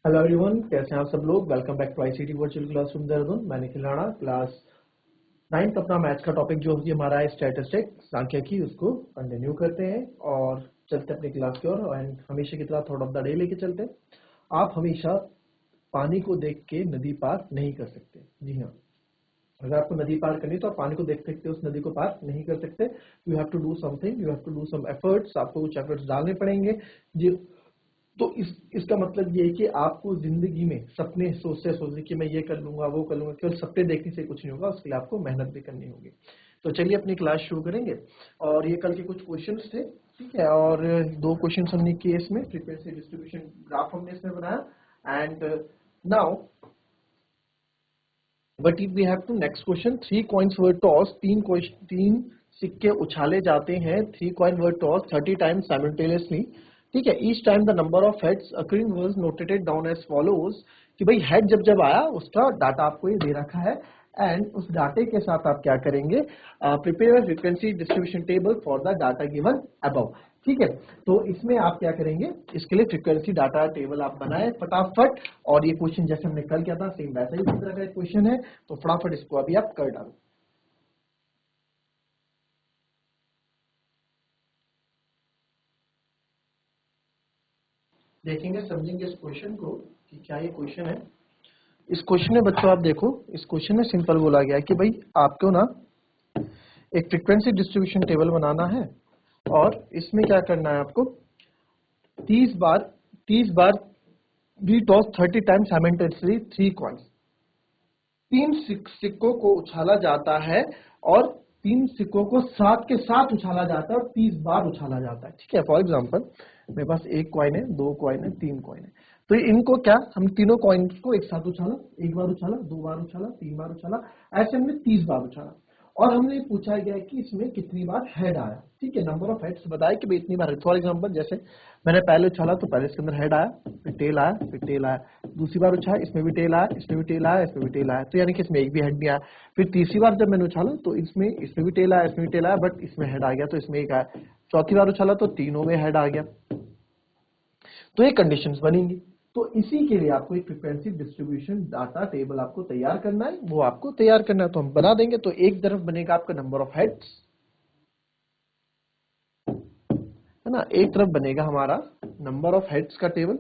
Hello everyone, कैसे हैं आप सब लोग। Welcome back to ICT virtual classroom Dehradun. मैं निखिल राणा, क्लास 9th अपना मैथ्स का टॉपिक जो ये हमारा है स्टैटिस्टिक्स सांख्यिकी, उसको कंटिन्यू करते हैं और चलते अपनी क्लास की ओर। एंड हमेशा की तरह थॉट ऑफ द डे लेके चलते हैं। आप हमेशा पानी को देख के नदी पार नहीं कर सकते। जी हाँ, अगर आपको नदी पार करनी है तो आप पानी को देख सकते, उस नदी को पार नहीं कर सकते। You have to do something, you have to do some efforts, आपको कुछ एफर्ट्स डालने पड़ेंगे जी। तो इसका मतलब ये है कि आपको जिंदगी में सपने सोचते सोचते कि मैं ये कर लूंगा वो कर लूंगा, केवल सपने देखने से कुछ नहीं होगा, उसके लिए आपको मेहनत भी करनी होगी। तो चलिए अपनी क्लास शुरू करेंगे। और ये कल के कुछ क्वेश्चंस थे, ठीक है। और दो क्वेश्चन हमने किए इसमें, फ्रीक्वेंसी डिस्ट्रीब्यूशन ग्राफ हमने इसमें बनाया। And now but if we have to next question, 3 coins were toss, तीन सिक्के उछाले जाते हैं। 3 coin were toss 30 times simultaneously, ठीक है। Each time the number of heads occurring was notated down as follows, कि भाई हेड जब जब आया उसका डाटा आपको ये दे रखा है। एंड उस डाटे के साथ आप क्या करेंगे, prepare frequency distribution table for the data given above, ठीक है। तो इसमें आप क्या करेंगे, इसके लिए फ्रीक्वेंसी डाटा टेबल आप बनाए फटाफट। और ये क्वेश्चन जैसे हमने कल किया था सेम वैसा ही तरह का क्वेश्चन है, तो फटाफट इसको अभी आप कर डालो। देखेंगे, समझेंगे इस क्वेश्चन को कि क्या ये क्वेश्चन है। इस क्वेश्चन में बच्चों आप देखो, इस क्वेश्चन में सिंपल बोला गया है कि भाई आपको ना एक फ्रीक्वेंसी डिस्ट्रीब्यूशन टेबल बनाना है। और इसमें क्या करना है आपको, 30 बार we toss 30 times simultaneously 3 coins. तीन सिक्कों को उछाला जाता है और 3 सिक्कों को साथ के साथ उछाला जाता है और 30 बार उछाला जाता है, ठीक है। फॉर एग्जाम्पल मेरे पास 1 कॉइन है, 2 कॉइन है, 3 कॉइन है। तो इनको क्या, हम तीनों कॉइन्स को एक साथ उछाला, 1 बार उछाला, 2 बार उछाला, 3 बार उछाला, ऐसे हमने 30 बार उछाला। और हमने पूछा गया कि इसमें कितनी बार हेड आया, ठीक है। नंबर ऑफ हेड्स बताया कि भाई इतनी बार। फॉर एग्जांपल जैसे मैंने पहले उछाला तो पहले इसके अंदर हेड आया, फिर टेल आया, फिर टेल आया। दूसरी बार उछाला, इसमें भी टेल आया, इसमें भी टेल आया, इसमें भी टेल आया, तो यानी कि इसमें एक भी हेड नहीं आया। फिर तीसरी बार जब मैंने उछाला तो इसमें भी टेल आया, इसमें भी टेल आया, बट इसमें हेड आ गया तो इसमें एक आया। चौथी बार उछाला तो तीनों में हेड आ गया। तो ये कंडीशंस बनेंगी। तो इसी के लिए आपको एक फ्रीक्वेंसी डिस्ट्रीब्यूशन डाटा टेबल आपको तैयार करना है, वो आपको तैयार करना है तो हम बना देंगे। तो एक तरफ बनेगा आपका नंबर ऑफ हेड्स, है ना, एक तरफ बनेगा हमारा नंबर ऑफ हेड्स का टेबल।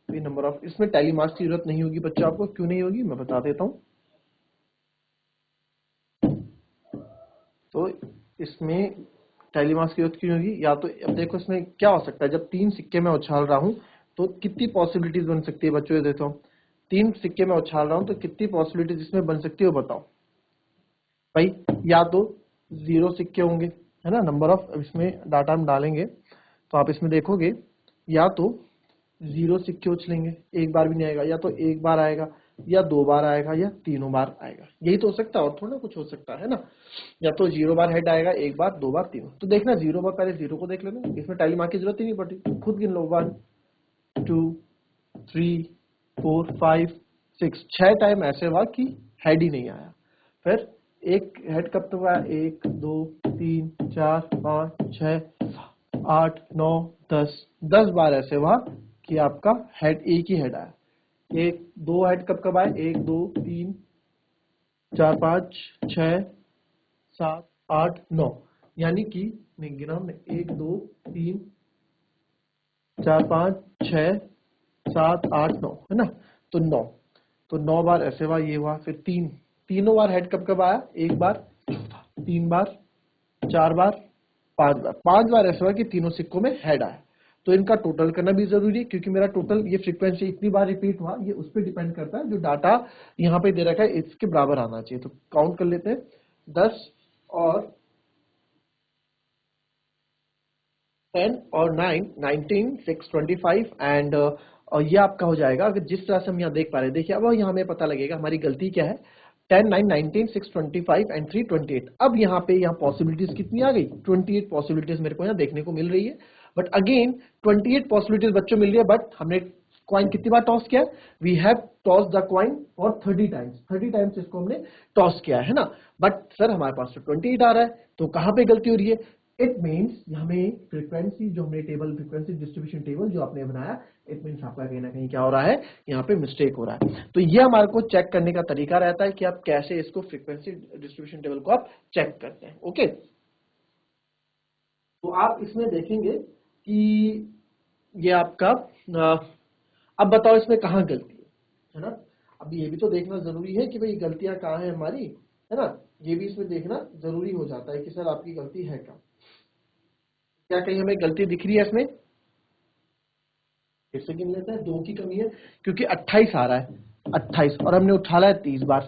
नंबर ऑफ, इसमें टैली मार्क्स की जरूरत नहीं होगी बच्चों, आपको क्यों नहीं होगी मैं बता देता हूं। तो इसमें टैली मार्क्स की जरूरत क्यों होगी, या तो अब देखो इसमें क्या हो सकता है, जब 3 सिक्के मैं उछाल रहा हूं तो कितनी पॉसिबिलिटीज बन सकती है बच्चों, ये देता हूं। 3 सिक्के मैं उछाल रहा हूं तो कितनी पॉसिबिलिटीज इसमें बन सकती है, बताओ भाई। या तो 0 सिक्के होंगे, है ना, नंबर ऑफ, इसमें डाटा हम डालेंगे तो आप इसमें देखोगे या तो 0 सिक्के उछलेंगे, एक बार भी नहीं आएगा, या तो एक बार आएगा, या 2 बार आएगा, या तीनों बार आएगा। यही तो हो सकता है, और थोड़ा कुछ हो सकता है ना। या तो 0 बार हेड आएगा, एक बार, 2 बार, तीनों। तो देखना 0 बार, पहले 0 को देख लेना, इसमें टाइली मार्क की जरूरत ही नहीं पड़ती, खुद गिन लो। 1 2 3 4 5 6, 6 टाइम ऐसे हुआ कि हेड ही नहीं आया। फिर एक हेड कब तक आया, 1 2 3 4 5 6 8 9 10, 10 बार ऐसे हुआ कि आपका हेड, एक ही हेड आया। एक दो हेड कब कब आए, 1 2 3 4 5 6 7 8 9, यानी कि नहीं गिना हमने, 1 2 3 4 5 6 7 8 9, है ना। तो 9, तो 9 बार ऐसे हुआ, ये हुआ। फिर तीनों बार हेड कब कब आया, एक बार, 3 बार, 4 बार, 5 बार। 5 बार ऐसा हुआ कि तीनों सिक्कों में हेड आया। तो इनका टोटल करना भी जरूरी है, क्योंकि मेरा टोटल ये फ्रीक्वेंसी इतनी बार रिपीट हुआ, ये उस पर डिपेंड करता है, जो डाटा यहाँ पे दे रखा है इसके बराबर आना चाहिए। तो काउंट कर लेते हैं, 10 और 10 और 9, 19 6 25 एंड और ये आपका हो जाएगा। अगर जिस तरह से हम यहाँ देख पा रहे हैं, देखिए अब यहाँ हमें पता लगेगा हमारी गलती क्या है। 10 9 19 6 25 एंड 3 28। अब यहाँ पे यहाँ पॉसिबिलिटीज कितनी आ गई, 28 पॉसिबिलिटीज मेरे को यहाँ देखने को मिल रही है। बट अगेन 28 पॉसिबिलिटीज बच्चों मिल रही है, बट हमने कॉइन कितनी बार टॉस किया, we have toss the coin for 30 times, 30 times इसको हमने टॉस किया है ना। बट सर हमारे पास तो 28 आ रहा है, तो कहां पे गलती हो रही है, इट मीन्स हमें फ्रीक्वेंसी जो हमने टेबल फ्रीक्वेंसी डिस्ट्रीब्यूशन टेबल जो आपने बनाया, इट मीन्स आपका कहीं ना कहीं क्या हो रहा है, यहाँ पे मिस्टेक हो रहा है। तो ये हमारे को चेक करने का तरीका रहता है कि आप कैसे इसको फ्रीक्वेंसी डिस्ट्रीब्यूशन टेबल को आप चेक करते हैं। ओके, तो आप इसमें देखेंगे कि ये आपका अब बताओ इसमें कहाँ गलती है ना। अब ये भी तो देखना जरूरी है कि भाई गलतियां कहाँ है हमारी, है ना। ये भी इसमें देखना जरूरी हो जाता है कि सर आपकी गलती है क्या कहीं हमें गलती दिख रही है इसमें। फिर से गिन लेते हैं, 2 की कमी है क्योंकि 28 आ रहा है, 28 और हमने उछाला है 30 बार,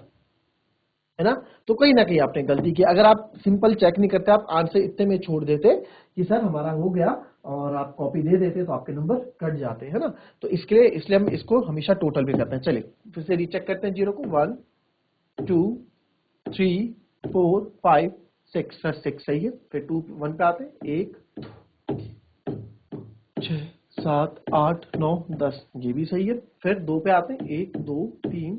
है ना। तो कहीं ना कहीं आपने गलती की। अगर आप सिंपल चेक नहीं करते, आप आंसर इतने में छोड़ देते कि सर हमारा हो गया और आप कॉपी दे देते, तो आपके नंबर कट जाते हैं, है ना। तो इसलिए हम इसको हमेशा टोटल भी करते हैं। चलिए फिर से रीचेक करते हैं जीरो को। 1 2 3 4 5 6, सर 6 सही है। फिर 2 1 पे आते हैं, 1 6 7 8 9 10, ये भी सही है। फिर 2 पे आते हैं, 1 2 3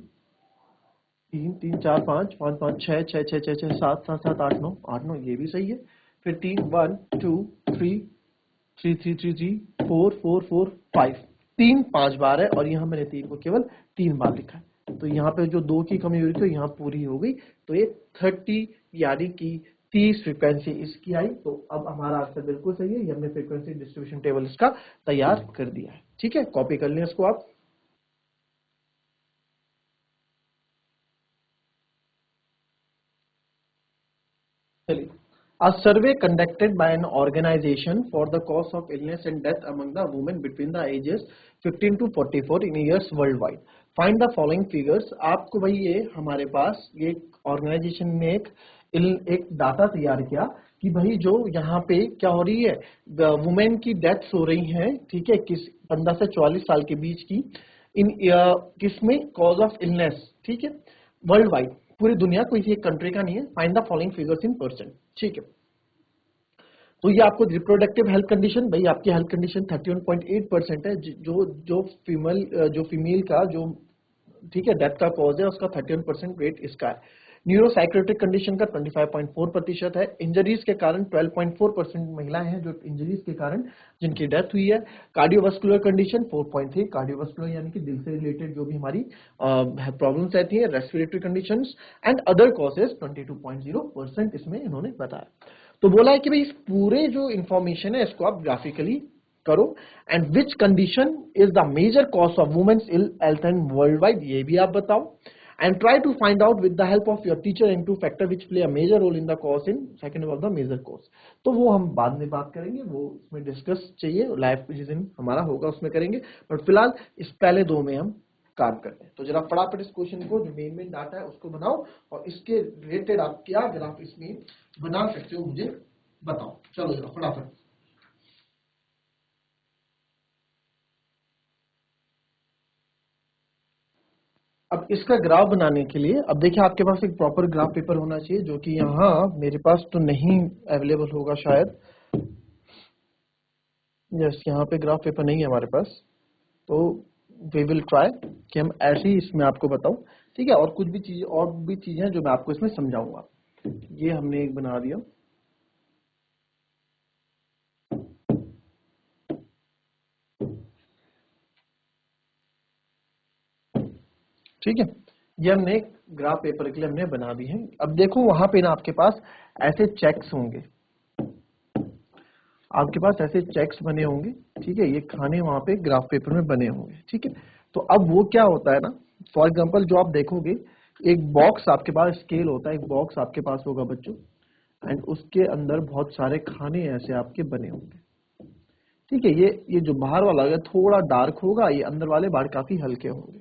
3 3 4 5 5 5 6 6 6 6 6 7 7 7 8 9 8 9, ये भी सही है। फिर 3 1 2 3 3 3 3 3 4 4 4 5, 3 5 बार है और यहाँ मैंने 3 को केवल 3 बार लिखा है। तो यहाँ पे जो 2 की कमी हुई थी यहाँ पूरी हो गई। तो ये 30 यानी कि 30 फ्रीक्वेंसी इसकी आई। तो अब हमारा आंसर बिल्कुल सही है, ये हमने फ्रीक्वेंसी डिस्ट्रीब्यूशन टेबल इसका तैयार कर दिया है। ठीक है, कॉपी कर लें इसको आप। चलिए, a survey conducted by an organization for the cause of illness and death among the women between the ages 15 to 44 in years worldwide. Find the following figures. आपको भाई ये हमारे पास ये ऑर्गेनाइजेशन ने एक डाटा तैयार किया कि भाई जो यहाँ पे क्या हो रही है, वुमेन की डेथ्स हो रही हैं, ठीक है, किस 15 से 44 साल के बीच की, इन किसमें कॉज ऑफ इलनेस, ठीक है, वर्ल्ड वाइड, पूरी दुनिया, कोई एक कंट्री का नहीं है। Find the following figures in percent, ठीक है। तो ये आपको रिप्रोडक्टिव हेल्थ कंडीशन, भाई आपकी हेल्थ कंडीशन 31.8% है। जो फीमेल का जो, ठीक है, डेथ का कॉज है उसका 31% रेट इसका है। न्यूरोसाइक्रेटिक कंडीशन का 25.4% है। इंजरीज के कारण 12.4% महिलाएं हैं जो इंजरीज के कारण जिनकी डेथ हुई है। कार्डियोवास्कुलर कंडीशन 4.3, कार्डियोवास्कुलर यानी कि दिल से रिलेटेड जो भी हमारी प्रॉब्लम्स रहती है। Respiratory conditions and other causes 22.0% इसमें इन्होंने बताया। तो बोला है कि भाई इस पूरे जो इंफॉर्मेशन है इसको आप ग्राफिकली करो। And which condition is the major cause of women's ill health and worldwide, ये भी आप बताओ। And try to find out with the help of your teacher in two factor which play a major role in the cause in second of the major cause. तो वो हम बाद में बात करेंगे, वो उसमें डिस्कस चाहिए लाइव जिस दिन हमारा होगा उसमें करेंगे। बट फिलहाल इस पहले 2 में हम काम करते हैं। तो जरा फटाफट इस क्वेश्चन को जो मेन डाटा है उसको बनाओ और इसके रिलेटेड आप क्या ग्राफ इसमें बना सकते हो मुझे बताओ। चलो जरा फटाफट। अब इसका ग्राफ बनाने के लिए, अब देखिए आपके पास एक प्रॉपर ग्राफ पेपर होना चाहिए जो कि यहाँ मेरे पास तो नहीं अवेलेबल होगा शायद। यस, यहाँ पे ग्राफ पेपर नहीं है हमारे पास। तो वी विल ट्राई कि हम ऐसे ही इसमें आपको बताऊं, ठीक है। और कुछ भी चीज और भी चीजें हैं जो मैं आपको इसमें समझाऊंगा। ये हमने एक बना दिया, ठीक है। ये हमने एक ग्राफ पेपर के लिए हमने बना दी है। अब देखो वहां पे ना आपके पास ऐसे चेक्स होंगे, आपके पास ऐसे चेक्स बने होंगे, ठीक है। ये खाने वहां पे ग्राफ पेपर में बने होंगे, ठीक है। तो अब वो क्या होता है ना, फॉर एग्जांपल जो आप देखोगे एक बॉक्स आपके पास स्केल होता है, एक बॉक्स आपके पास होगा बच्चों, एंड उसके अंदर बहुत सारे खाने ऐसे आपके बने होंगे, ठीक है। ये जो बाहर वाला है थोड़ा डार्क होगा, ये अंदर वाले बाहर काफी हल्के होंगे,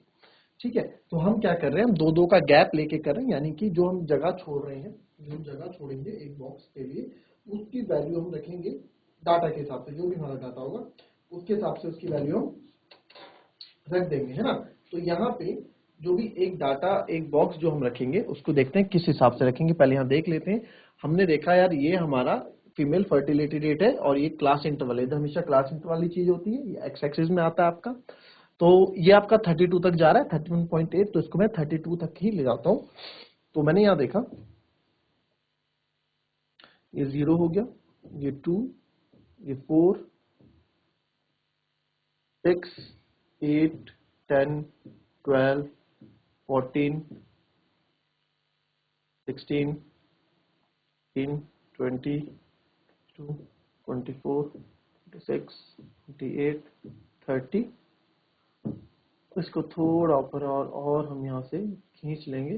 ठीक है। तो हम क्या कर रहे हैं, हम 2-2 का गैप लेके कर रहे हैं, यानी कि जो हम जगह छोड़ रहे हैं, जो हम जगह छोड़ेंगे एक बॉक्स के लिए, उसकी वैल्यू हम रखेंगे डाटा के हिसाब से, जो भी हमारा डाटा होगा उसके हिसाब से उसकी वैल्यू हम रख देंगे, है ना। तो यहाँ पे जो भी एक डाटा एक बॉक्स जो हम रखेंगे उसको देखते हैं किस हिसाब से रखेंगे। पहले यहाँ देख लेते हैं। हमने देखा यार ये हमारा फीमेल फर्टिलिटी रेट है और ये क्लास इंटरवल है, हमेशा क्लास इंटरवल वाली चीज होती है, ये एक्स एक्सिस में आता है आपका। तो ये आपका 32 तक जा रहा है, 31.8, तो इसको मैं 32 तक ही ले जाता हूँ। तो मैंने यहाँ देखा ये 0 हो गया, ये 2, ये 4, 6, 8, 10, 12, 14, 16, 18, 20, 22, 24, 26, 28, 30। इसको थोड़ा ऊपर और हम यहाँ से खींच लेंगे,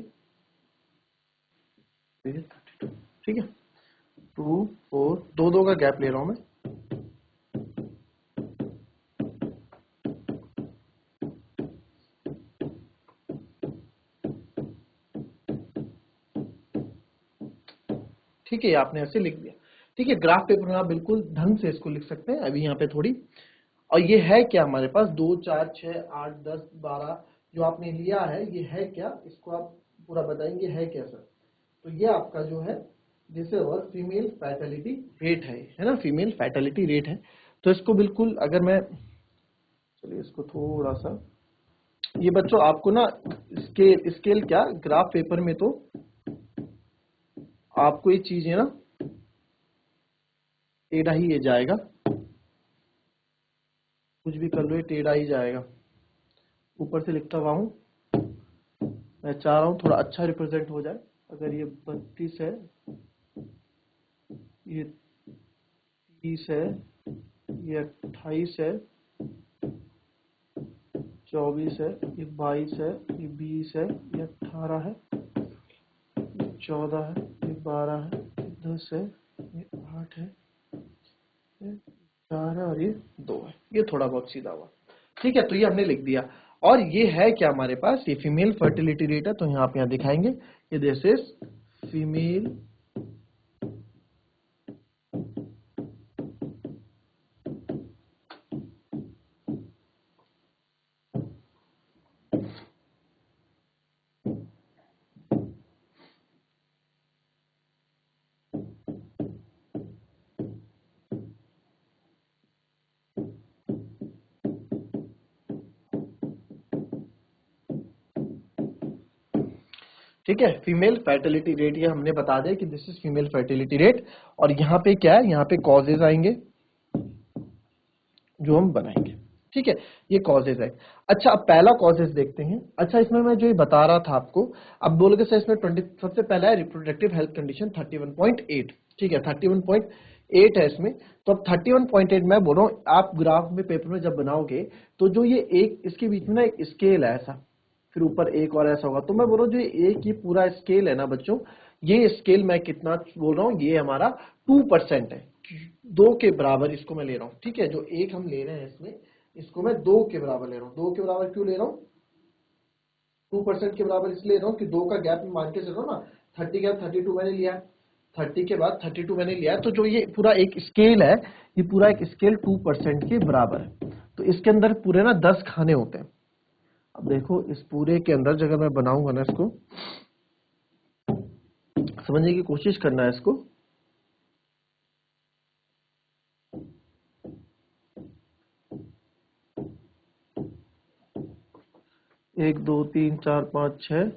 32। ठीक है, 2, 4, दो का गैप ले रहा हूं मैं। ठीक है, आपने ऐसे लिख दिया। ठीक है, ग्राफ पेपर में आप बिल्कुल ढंग से इसको लिख सकते हैं। अभी यहाँ पे थोड़ी, और ये है क्या हमारे पास 2, 4, 6, 8, 10, 12 जो आपने लिया है, ये है क्या, इसको आप पूरा बताएंगे है क्या सर। तो ये आपका जो है जैसे और फीमेल फैटेलिटी रेट है ना, फीमेल फैटेलिटी रेट है। तो इसको बिल्कुल अगर मैं, चलिए इसको थोड़ा सा, ये बच्चों आपको ना स्केल क्या, ग्राफ पेपर में तो आपको ये चीज है ना टेढ़ा ही ये जाएगा, कुछ भी कर लो ये टेढ़ा ही जाएगा। ऊपर से लिखता हुआ हूं, मैं चाह रहा हूं थोड़ा अच्छा रिप्रेजेंट हो जाए। अगर ये 32 है, ये 30 है, ये 28 है, 24 है, ये 22 है, ये 20 है, ये 18 है, ये 14 है, ये 12 है, ये 10 है, ये 8 है, ये 4 है और ये 2 है। ये थोड़ा बहुत सीधा हुआ। ठीक है, तो ये हमने लिख दिया। और ये है क्या हमारे पास, ये फीमेल फर्टिलिटी रेट है। तो यहाँ आप यहाँ दिखाएंगे ये दिस इज फीमेल ठीक है, फीमेल फर्टिलिटी रेट ये हमने बता दिया कि this is female fertility rate. और यहाँ पे क्या है, यहाँ पे कॉजेज आएंगे जो हम बनाएंगे। ठीक है, ये कॉजेज है। अच्छा, अब पहला कॉजेज देखते हैं। अच्छा, इसमें मैं जो ये बता रहा था आपको, अब बोलोगे सर इसमें 20, सबसे पहला है रिप्रोडक्टिव हेल्थ कंडीशन 31.8। ठीक है, 31.8 है इसमें। तो अब 31.8 मैं बोल रहा हूँ, आप ग्राफ में पेपर में जब बनाओगे तो जो ये एक इसके बीच में ना एक स्केल है ऐसा, फिर ऊपर एक और ऐसा होगा। तो मैं बोल रहा हूँ जो एक ये पूरा स्केल है ना बच्चों, ये स्केल मैं कितना बोल रहा हूँ, ये हमारा 2% है, 2 के बराबर इसको मैं ले रहा हूँ। ठीक है, जो एक हम ले रहे हैं इसमें, इसको मैं 2 के बराबर ले रहा हूँ। 2 के बराबर क्यों ले रहा हूँ, 2% के बराबर इसलिए ले रहा हूँ कि 2 का गैप मान के चल रहा हूँ ना। 30 के बाद 32 मैंने लिया, 30 के बाद 32 मैंने लिया, तो जो ये पूरा एक स्केल है, ये पूरा एक स्केल 2% के बराबर है। तो इसके अंदर पूरे ना 10 खाने होते हैं। अब देखो इस पूरे के अंदर जगह मैं बनाऊंगा ना, इसको समझने की कोशिश करना है इसको। 1, 2, 3, 4, 5, 6,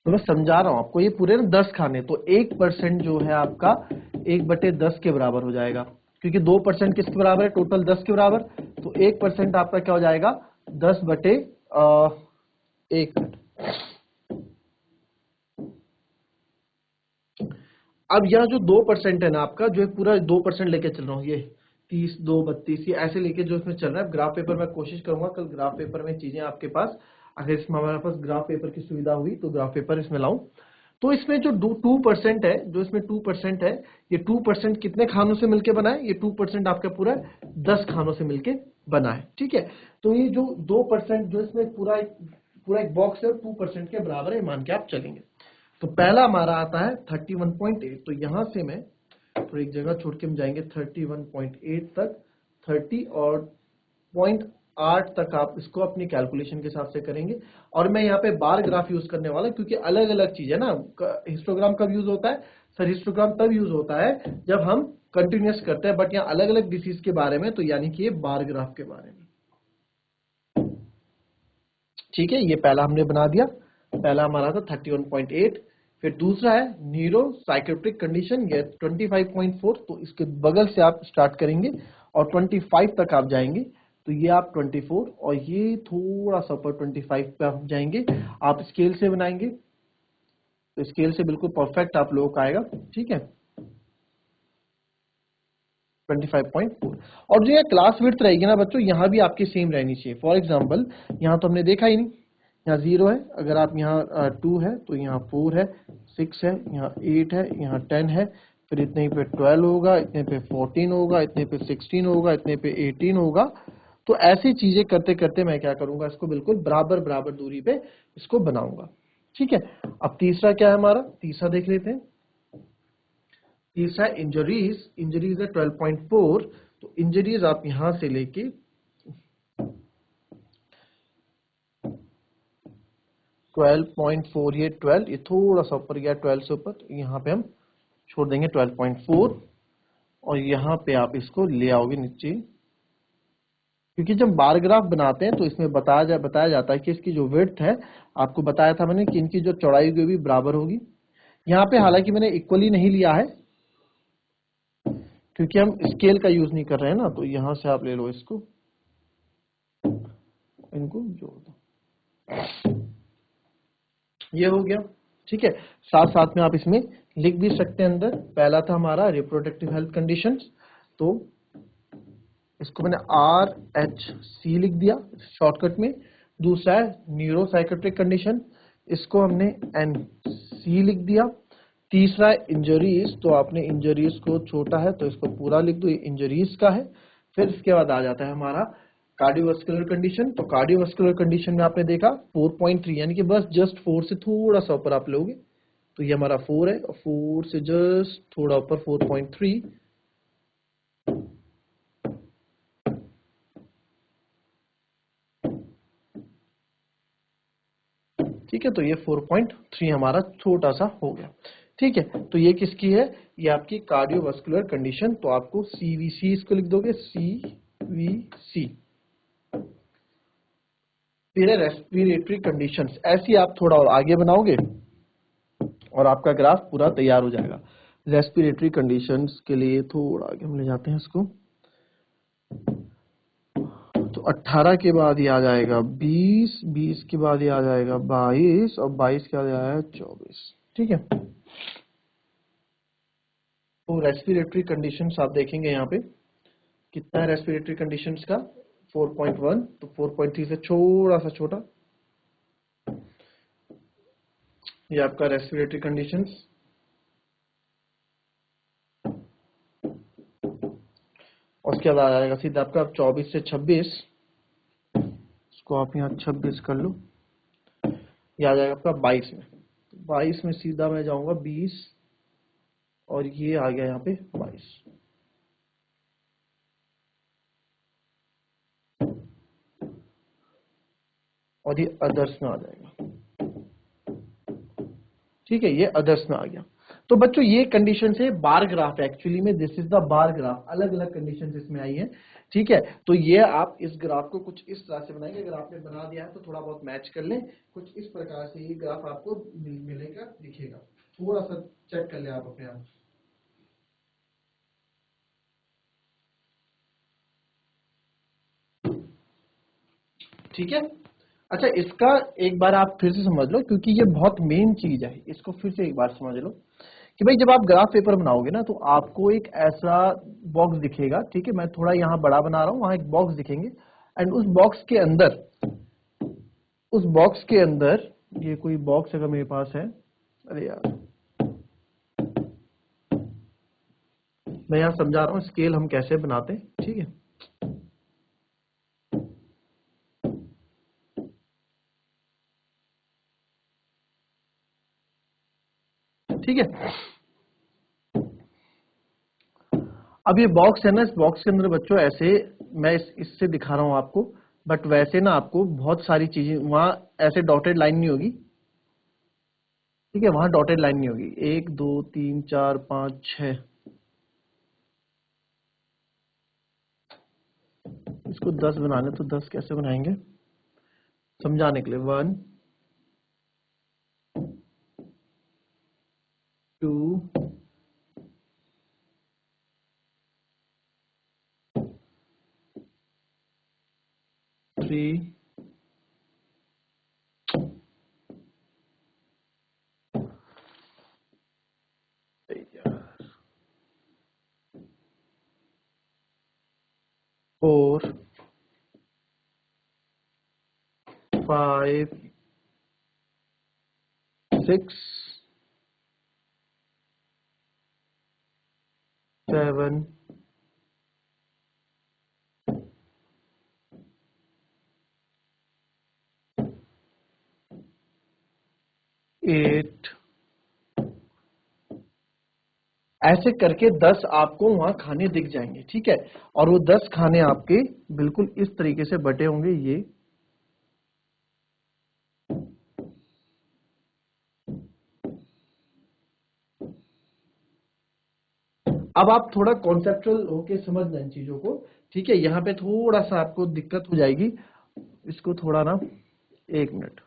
तो मैं समझा रहा हूं आपको, ये पूरे ना 10 खाने, तो 1% जो है आपका 1/10 के बराबर हो जाएगा, क्योंकि 2% किसके बराबर है, टोटल 10 के बराबर। तो 1% आपका क्या हो जाएगा, 10/1। अब यह जो 2% है ना आपका, जो है पूरा 2% लेके चल रहा हूँ, ये 30, 2, 32, ये ऐसे लेके जो इसमें चल रहा है। ग्राफ पेपर में कोशिश करूंगा कल ग्राफ पेपर में चीजें आपके पास, अगर इसमें हमारे पास ग्राफ पेपर की सुविधा हुई तो ग्राफ पेपर इसमें लाऊं। तो इसमें जो 2% है, जो इसमें 2% है, ये 2% कितने खानों से मिलके बना है, ये 2% आपका पूरा 10 खानों से मिलके बना है। ठीक है, तो ये जो 2% जो इसमें पूरा एक बॉक्स है, 2% के बराबर है मान के आप चलेंगे। तो पहला हमारा आता है 31.8। तो यहां से मैं तो एक जगह छोड़ के हम जाएंगे 31.8 तक, 30 और 0.8 तक आप इसको अपनी कैलकुलेशन के हिसाब से करेंगे। और मैं यहाँ पे बार ग्राफ यूज करने वाला, क्योंकि अलग अलग चीज है ना। हिस्टोग्राम कब यूज होता है सर, हिस्टोग्राम तब यूज होता है जब हम कंटिन्यूअस करते हैं, बट यहाँ अलग अलग डिसीज के बारे में, तो यानी कि ये बार ग्राफ के बारे में। ठीक है, ये पहला हमने बना दिया, पहला हमारा था 31.8। फिर दूसरा है न्यूरो साइकेट्रिक कंडीशन, ये 25.4। तो इसके बगल से आप स्टार्ट करेंगे और 25 तक आप जाएंगे, तो ये आप 24 और ये थोड़ा सा ऊपर 25 पे आप जाएंगे। आप स्केल से बनाएंगे तो स्केल से बिल्कुल परफेक्ट आप लोगों का आएगा। ठीक है, 25.4। और जो ये क्लास विड्थ रहेगी ना बच्चों, यहाँ भी आपकी सेम रहनी चाहिए। फॉर एग्जाम्पल यहाँ तो हमने देखा ही नहीं, यहाँ 0 है, अगर आप यहाँ 2 है तो यहाँ 4 है, 6 है, यहाँ 8 है, यहाँ 10 है, फिर इतने पे 12 होगा, इतने पे 14 होगा, इतने पे 16 होगा, इतने पे 18 होगा। तो ऐसी चीजें करते करते मैं क्या करूंगा, इसको बिल्कुल बराबर बराबर दूरी पे इसको बनाऊंगा। ठीक है, अब तीसरा क्या है हमारा, तीसरा देख लेते हैं। तीसरा इंजरीज, इंजरीज है 12.4। तो इंजरीज आप यहां से लेके 12.4, ये 12, ये थोड़ा सा ऊपर गया 12 से ऊपर, तो यहाँ पे हम छोड़ देंगे 12.4 और यहाँ पे आप इसको ले आओगे नीचे। क्योंकि जब बार ग्राफ बनाते हैं तो इसमें बताया जाता है कि इसकी जो विड्थ है, आपको बताया था मैंने कि इनकी जो चौड़ाई होगी भी बराबर होगी। यहाँ पे हालांकि मैंने इक्वली नहीं लिया है क्योंकि हम स्केल का यूज नहीं कर रहे हैं ना, तो यहां से आप ले लो इसको, इनको जोड़ दो, ये हो गया। ठीक है, साथ साथ में आप इसमें लिख भी सकते हैं अंदर। पहला था हमारा रिप्रोडक्टिव हेल्थ कंडीशंस, तो इसको मैंने RHC लिख दिया शॉर्टकट में। दूसरा है न्यूरो साइकेट्रिक कंडीशन, इसको हमने NC लिख दिया। तीसरा है इंजरीज, तो आपने इंजरीज को छोटा है तो इसको पूरा लिख दो, ये इंजरीज का है। फिर इसके बाद आ जाता है हमारा कार्डियोवास्कुलर कंडीशन। तो कार्डियोवास्कुलर कंडीशन में आपने देखा 4.3, यानी कि बस जस्ट 4 से थोड़ा सा ऊपर आप लोगे, तो ये हमारा 4 है, और 4 से जस्ट थोड़ा ऊपर 4.3। ठीक है, तो ये 4.3 हमारा छोटा सा हो गया। ठीक है, तो ये किसकी है, ये आपकी कार्डियोवास्कुलर कंडीशन। तो आपको CVC इसको लिख दोगे, CVC। फिर है रेस्पिरेटरी कंडीशंस, ऐसी आप थोड़ा और आगे बनाओगे और आपका ग्राफ पूरा तैयार हो जाएगा। रेस्पिरेटरी कंडीशंस के लिए थोड़ा आगे हम ले जाते हैं इसको, तो 18 के बाद ये आ जाएगा 20, 20 के बाद ये आ जाएगा 22 और 22 के बाद ये आया 24। ठीक है, तो रेस्पिरेटरी कंडीशंस आप देखेंगे यहाँ पे कितना है रेस्पिरेटरी कंडीशंस का, 4.1। तो 4.3 से थोड़ा सा छोटा, ये आपका रेस्पिरेटरी कंडीशंस। और उसके बाद आ जाएगा सीधा आपका 24 से 26, इसको आप यहाँ 26 कर लो, ये आ जाएगा आपका 22 में। 22 में सीधा मैं जाऊंगा 20 और ये आ गया यहाँ पे 22। और ये अदर्स में आ जाएगा। ठीक है, ये अदर्स में आ गया। तो बच्चों ये कंडीशन है बार ग्राफ, एक्चुअली में this is the bar graph, अलग अलग कंडीशन इसमें आई है। ठीक है, तो ये आप इस ग्राफ को कुछ इस तरह से बनाएंगे, अगर आपने बना दिया है तो थोड़ा बहुत मैच कर लें, कुछ इस प्रकार से ये ग्राफ आपको मिलेगा, दिखेगा। थोड़ा सा चेक कर ले आप अपने आप। ठीक है, अच्छा इसका एक बार आप फिर से समझ लो, क्योंकि ये बहुत मेन चीज है, इसको फिर से एक बार समझ लो कि भाई जब आप ग्राफ पेपर बनाओगे ना तो आपको एक ऐसा बॉक्स दिखेगा। ठीक है, मैं थोड़ा यहाँ बड़ा बना रहा हूँ, वहां एक बॉक्स दिखेंगे, एंड उस बॉक्स के अंदर ये कोई बॉक्स अगर मेरे पास है, अरे यार मैं यहाँ समझा रहा हूँ स्केल हम कैसे बनाते हैं। ठीक है, ठीक है, अब ये बॉक्स है ना, इस बॉक्स के अंदर बच्चों ऐसे मैं इससे दिखा रहा हूं आपको, बट वैसे ना आपको बहुत सारी चीजें वहां ऐसे डॉटेड लाइन नहीं होगी। ठीक है, वहां डॉटेड लाइन नहीं होगी, 1 2 3 4 5 6, इसको 10 बनाने, तो 10 कैसे बनाएंगे, समझाने के लिए 1 2 3 4 5 6 7 8 ऐसे करके 10 आपको वहां खाने दिख जाएंगे, ठीक है। और वो 10 खाने आपके बिल्कुल इस तरीके से बटे होंगे ये। अब आप थोड़ा कॉन्सेप्चुअल होके समझना इन चीजों को, ठीक है। यहाँ पे थोड़ा सा आपको दिक्कत हो जाएगी, इसको थोड़ा ना, 1 मिनट,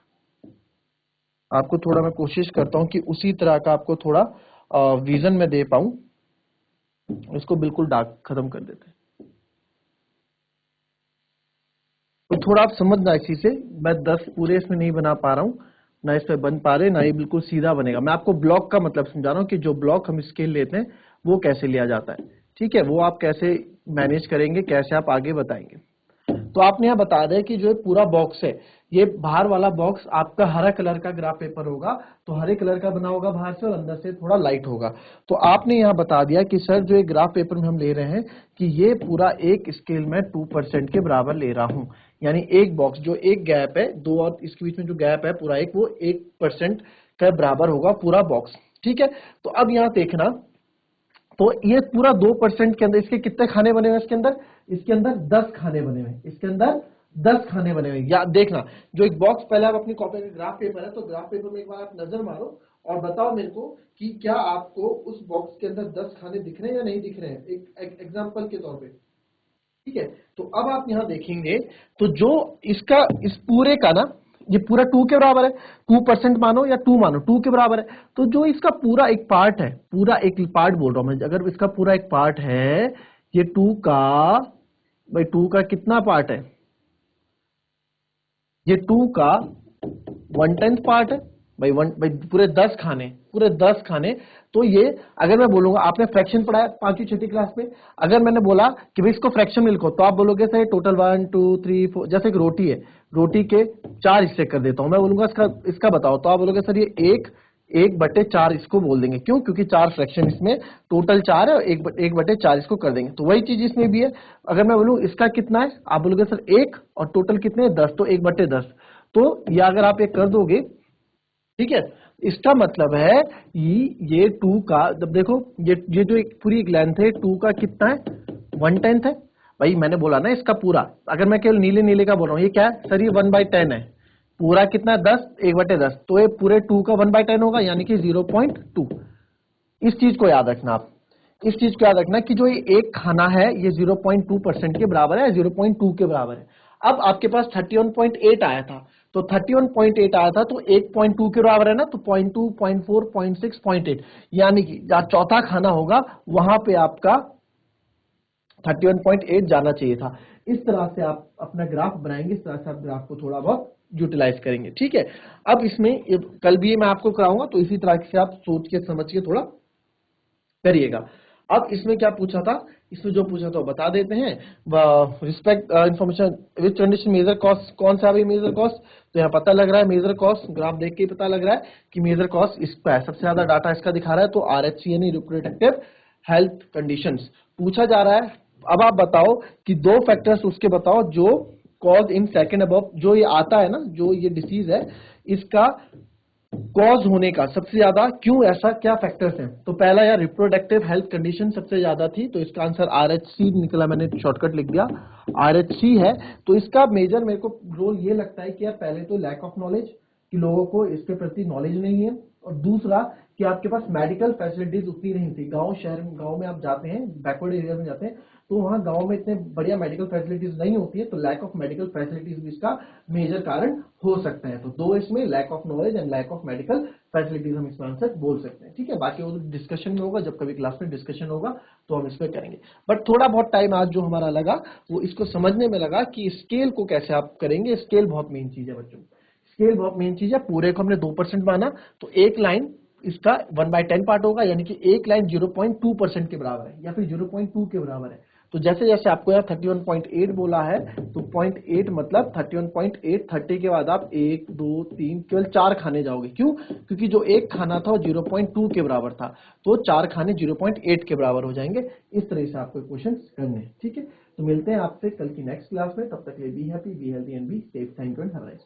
आपको थोड़ा मैं कोशिश करता हूं कि उसी तरह का आपको थोड़ा विजन में दे पाऊं। इसको बिल्कुल डार्क खत्म कर देते हैं, तो थोड़ा आप समझना इसी से। मैं 10 पूरे इसमें नहीं बना पा रहा हूँ, ना इस पे बन पा रहे, ना ये बिल्कुल सीधा बनेगा। मैं आपको ब्लॉक का मतलब समझा रहा हूँ कि जो ब्लॉक हम स्केल लेते हैं वो कैसे लिया जाता है, ठीक है। वो आप कैसे मैनेज करेंगे, कैसे आप आगे बताएंगे। तो आपने यहाँ बता दें कि जो पूरा बॉक्स है, ये बाहर वाला बॉक्स आपका हरा कलर का ग्राफ पेपर होगा, तो हरे कलर का बना होगा बाहर से और अंदर से थोड़ा लाइट होगा। तो आपने यहाँ बता दिया कि सर जो ये ग्राफ पेपर में हम ले रहे हैं कि ये पूरा एक स्केल में 2% के बराबर ले रहा हूं, यानी एक बॉक्स जो एक गैप है, दो और इसके बीच में जो गैप है पूरा एक, वो 1% के बराबर होगा पूरा बॉक्स, ठीक है। तो अब यहाँ देखना, तो ये पूरा 2% के अंदर इसके कितने खाने बने हुए हैं, इसके अंदर 10 खाने बने हुए हैं, इसके अंदर 10 खाने बने हुए हैं। या देखना, जो एक बॉक्स, पहले आप अपनी कॉपी में ग्राफ पेपर है, तो ग्राफ पेपर में एक बार आप नजर मारो और बताओ मेरे को कि क्या आपको उस बॉक्स के अंदर 10 खाने दिख रहे हैं या नहीं दिख रहे हैं, एक एग्जाम्पल के तौर पे, ठीक है। तो अब आप यहां देखेंगे, तो जो इसका इस पूरे का ना, ये पूरा 2 के बराबर है, 2% मानो या 2 मानो, 2 के बराबर है। तो जो इसका पूरा एक पार्ट है, पूरा एक पार्ट बोल रहा हूं मैं, अगर इसका पूरा एक पार्ट है, ये 2 का, भाई 2 का कितना पार्ट है, ये 2 का 1/10 पार्ट है भाई, भाई पूरे 10 खाने, पूरे 10 खाने। तो ये अगर मैं बोलूंगा, आपने फ्रैक्शन पढ़ा है 5वीं 6वीं क्लास में, अगर मैंने बोला कि भाई इसको फ्रैक्शन में लिखो, तो आप बोलोगे सर टोटल 1 2 3 4, जैसे एक रोटी है, रोटी के 4 हिस्से कर देता हूं मैं, बोलूंगा इसका बताओ, तो आप बोलोगे सर ये 1/4 इसको बोल देंगे, क्यों, क्योंकि 4 फ्रैक्शन इसमें, टोटल 4 है, 1/4 इसको कर देंगे। तो वही चीज इसमें भी है। अगर मैं बोलूं इसका कितना है, आप बोलोगे सर 1 और टोटल कितने, 10, तो 1/10। तो या अगर आप ये कर दोगे, ठीक है, इसका मतलब है ये 2 का, जब देखो ये जो एक पूरी एक लेंथ है 2 का कितना है, 1/10 है। भाई मैंने बोला ना इसका पूरा, अगर मैं केवल नीले नीले का बोल रहा हूँ, ये क्या है सर, ये 1/10 है। पूरा कितना है, 10, 1/10, तो ये पूरे 2 का 1/10 होगा, यानी कि 0.2। इस चीज को याद रखना आप, इस चीज को याद रखना कि जो ये एक खाना है ये 0.2% के बराबर है, 0.2 के बराबर है। अब आपके पास 31.8 आया था, तो 31.8 आया था, तो 1.2 के बराबर है ना, तो 0.2, 0.4, 0.6, 0.8, यानी कि जहां चौथा खाना होगा वहां पे आपका 31.8 जाना चाहिए था। इस तरह से आप अपना ग्राफ बनाएंगे, इस तरह से आप ग्राफ को थोड़ा बहुत यूटिलाइज करेंगे, ठीक है। अब इसमें कल भी मैं आपको कराऊंगा, तो इसी तरह से आप सोच के समझ के थोड़ा करिएगा। अब इसमें क्या पूछा था, इसमें जो पूछा था वो बता देते हैं। Respect information which condition major cost, कौन सा भी मेजर कॉस्ट, तो यहाँ पता लग रहा है मेजर कॉस्ट, ग्राफ देख के ही पता लग रहा है कि मेजर कॉस्ट इस पर है, सबसे ज्यादा डाटा इसका दिखा रहा है, तो आरएचसी यानी रिप्रोडक्टिव हेल्थ कंडीशंस पूछा जा रहा है। अब आप बताओ कि 2 फैक्टर्स उसके बताओ जो कॉज इन सेकंड अबव, जो ये आता है ना, जो ये डिसीज है, इसका कॉज होने का सबसे ज्यादा क्यों, ऐसा क्या फैक्टर्स हैं। तो पहला यार रिप्रोडक्टिव हेल्थ कंडीशन सबसे ज्यादा थी, तो इसका आंसर आरएचसी निकला, मैंने शॉर्टकट लिख दिया, आरएचसी है। तो इसका मेजर मेरे को रोल ये लगता है कि यार पहले तो लैक ऑफ नॉलेज, कि लोगों को इसके प्रति नॉलेज नहीं है, और दूसरा कि आपके पास मेडिकल फैसिलिटीज उतनी नहीं थी। गांव में आप जाते हैं, बैकवर्ड एरिया में जाते हैं, तो वहाँ गांव में इतने बढ़िया मेडिकल फैसिलिटीज नहीं होती है, तो लैक ऑफ मेडिकल फैसिलिटीज भी इसका मेजर कारण हो सकता है। तो दो इसमें lack of knowledge and lack of medical facilities हम इसमें आंसर बोल सकते हैं। ठीक है, बाकी वो डिस्कशन में होगा, जब कभी क्लास में डिस्कशन होगा तो हम इसमें करेंगे। बट थोड़ा बहुत टाइम आज जो हमारा लगा वो इसको समझने में लगा कि स्केल को कैसे आप करेंगे। स्केल बहुत मेन चीज है बच्चों, स्केल बहुत मेन चीज है। पूरे को हमने 2% माना, तो एक लाइन इसका 1/10 पार्ट होगा, यानी कि एक लाइन 0.2% के बराबर है या फिर 0.2 के बराबर है। तो जैसे जैसे आपको यहाँ 31.8 बोला है, तो 0.8 मतलब 31.8, 30 के बाद आप 1 2 3 केवल 4 खाने जाओगे। क्यों? क्योंकि जो एक खाना था वो 0.2 के बराबर था, तो 4 खाने 0.8 के बराबर हो जाएंगे। इस तरह से आपको क्वेश्चन करने हैं। ठीक है, तो मिलते हैं आपसे कल की नेक्स्ट क्लास में। तब तक के लिए be happy, be healthy and be safe. Thank you and have a nice day.